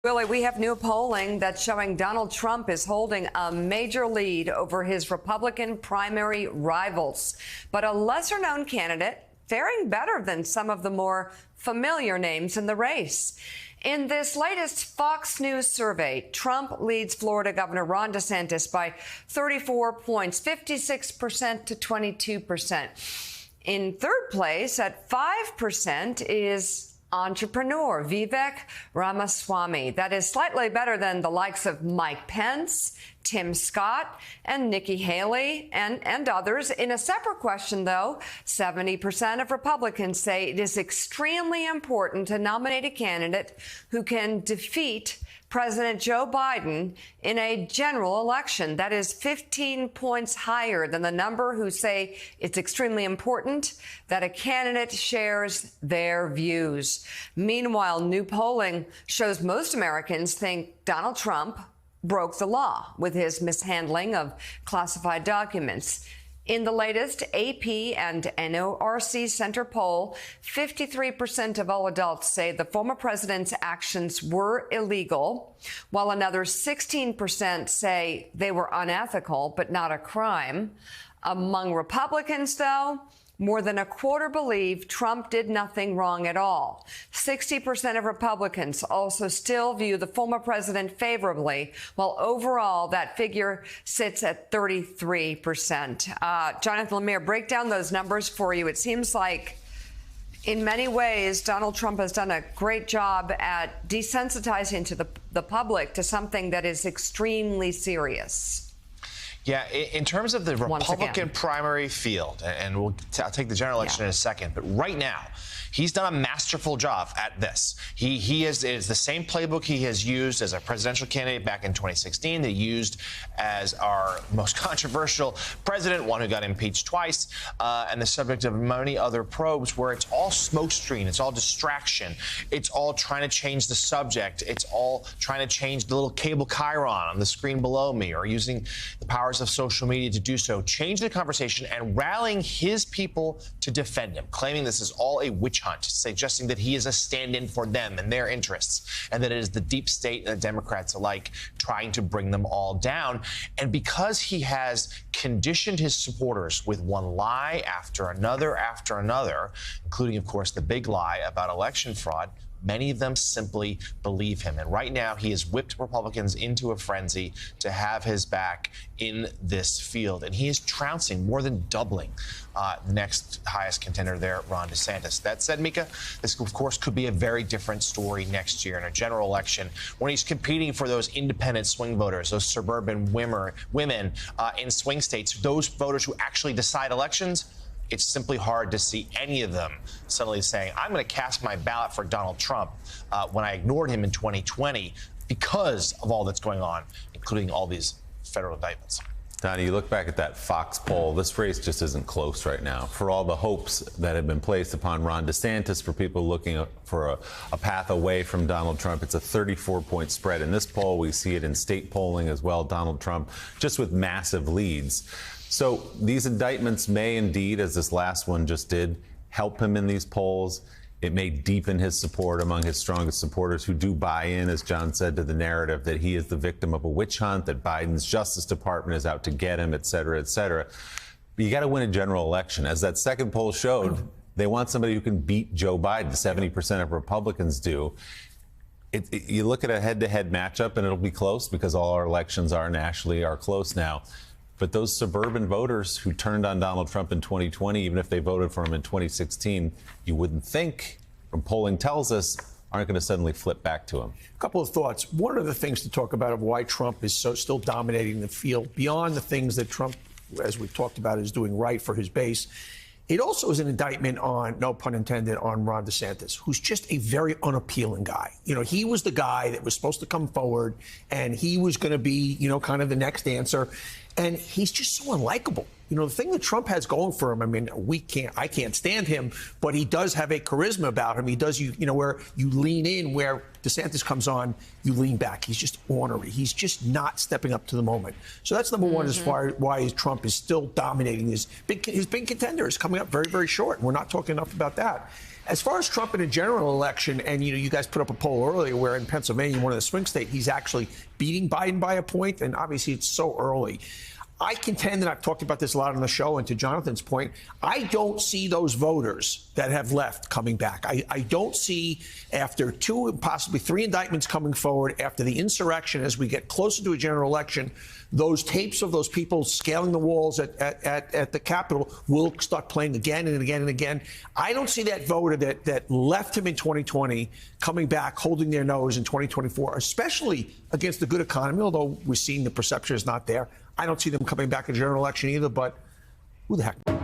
Willie, we have new polling that's showing Donald Trump is holding a major lead over his Republican primary rivals, but a lesser-known candidate faring better than some of the more familiar names in the race. In this latest Fox News survey, Trump leads Florida Governor Ron DeSantis by 34 points, 56% to 22%. In third place at 5% is entrepreneur Vivek Ramaswamy. That is slightly better than the likes of Mike Pence, Tim Scott, and Nikki Haley, and others. In a separate question, though, 70% of Republicans say it is extremely important to nominate a candidate who can defeat President Joe Biden in a general election. That is 15 points higher than the number who say it's extremely important that a candidate shares their views. Meanwhile, new polling shows most Americans think Donald Trump broke the law with his mishandling of classified documents. In the latest AP and NORC Center poll, 53% of all adults say the former president's actions were illegal, while another 16% say they were unethical but not a crime. Among Republicans, though, more than a quarter believe Trump did nothing wrong at all. 60% of Republicans also still view the former president favorably, while overall that figure sits at 33%. Jonathan Lemire, break down those numbers for you. It seems like in many ways, Donald Trump has done a great job at desensitizing to the public to something that is extremely serious. Yeah, in terms of the Republican primary field, and I'll take the general election in a second, but right now, he's done a masterful job at this. He is the same playbook he has used as a presidential candidate back in 2016, that he used as our most controversial president, one who got impeached twice, and the subject of many other probes, where it's all smokescreen, it's all distraction, it's all trying to change the subject, it's all trying to change the little cable chyron on the screen below me, or using the powers of social media to do so, change the conversation and rallying his people to defend him, claiming this is all a witch hunt, suggesting that he is a stand-in for them and their interests, and that it is the deep state and the Democrats alike trying to bring them all down. And because he has conditioned his supporters with one lie after another, including, of course, the big lie about election fraud, many of them simply believe him. And right now, he has whipped Republicans into a frenzy to have his back in this field. And he is trouncing, more than doubling the next highest contender there, Ron DeSantis. That said, Mika, this, of course, could be a very different story next year in a general election when he's competing for those independent swing voters, those suburban women in swing states, those voters who actually decide elections. It's simply hard to see any of them suddenly saying, I'm going to cast my ballot for Donald Trump when I ignored him in 2020 because of all that's going on, including all these federal indictments. Donnie, you look back at that Fox poll, this race just isn't close right now. For all the hopes that have been placed upon Ron DeSantis, for people looking for a path away from Donald Trump, it's a 34-point spread. In this poll, we see it in state polling as well, Donald Trump just with massive leads. So these indictments may indeed, as this last one just did, help him in these polls. It may deepen his support among his strongest supporters who do buy in, as John said, to the narrative that he is the victim of a witch hunt, that Biden's Justice Department is out to get him, et cetera, et cetera. But you got to win a general election. As that second poll showed, they want somebody who can beat Joe Biden. 70% of Republicans do. You look at a head-to-head matchup, and it'll be close because all our elections nationally are close now. But those suburban voters who turned on Donald Trump in 2020, even if they voted for him in 2016, you wouldn't think, from polling tells us, aren't going to suddenly flip back to him. A couple of thoughts. One of the things to talk about of why Trump is still dominating the field, beyond the things that Trump, as we've talked about, is doing right for his base, it also is an indictment on, no pun intended, on Ron DeSantis, who's just a very unappealing guy. You know, he was the guy that was supposed to come forward, and he was going to be, kind of the next answer. And he's just so unlikable. the thing that Trump has going for him, I mean, I can't stand him, but he does have a charisma about him. He does, where you lean in, where DeSantis comes on, you lean back. He's just ornery. He's just not stepping up to the moment. So that's number one as far as why Trump is still dominating. His big contender is coming up very, very short. And we're not talking enough about that. As far as Trump in a general election, and you guys put up a poll earlier where in Pennsylvania, one of the swing states, he's actually beating Biden by a point, and obviously it's so early. I contend, and I've talked about this a lot on the show, and to Jonathan's point, I don't see those voters that have left coming back. I don't see, after 2 and possibly 3 indictments coming forward, after the insurrection, as we get closer to a general election, those tapes of those people scaling the walls at the Capitol will start playing again and again and again. I don't see that voter that left him in 2020 coming back, holding their nose in 2024, especially against the good economy, although we're seeing the perception is not there. I don't see them coming back in general election either, but who the heck?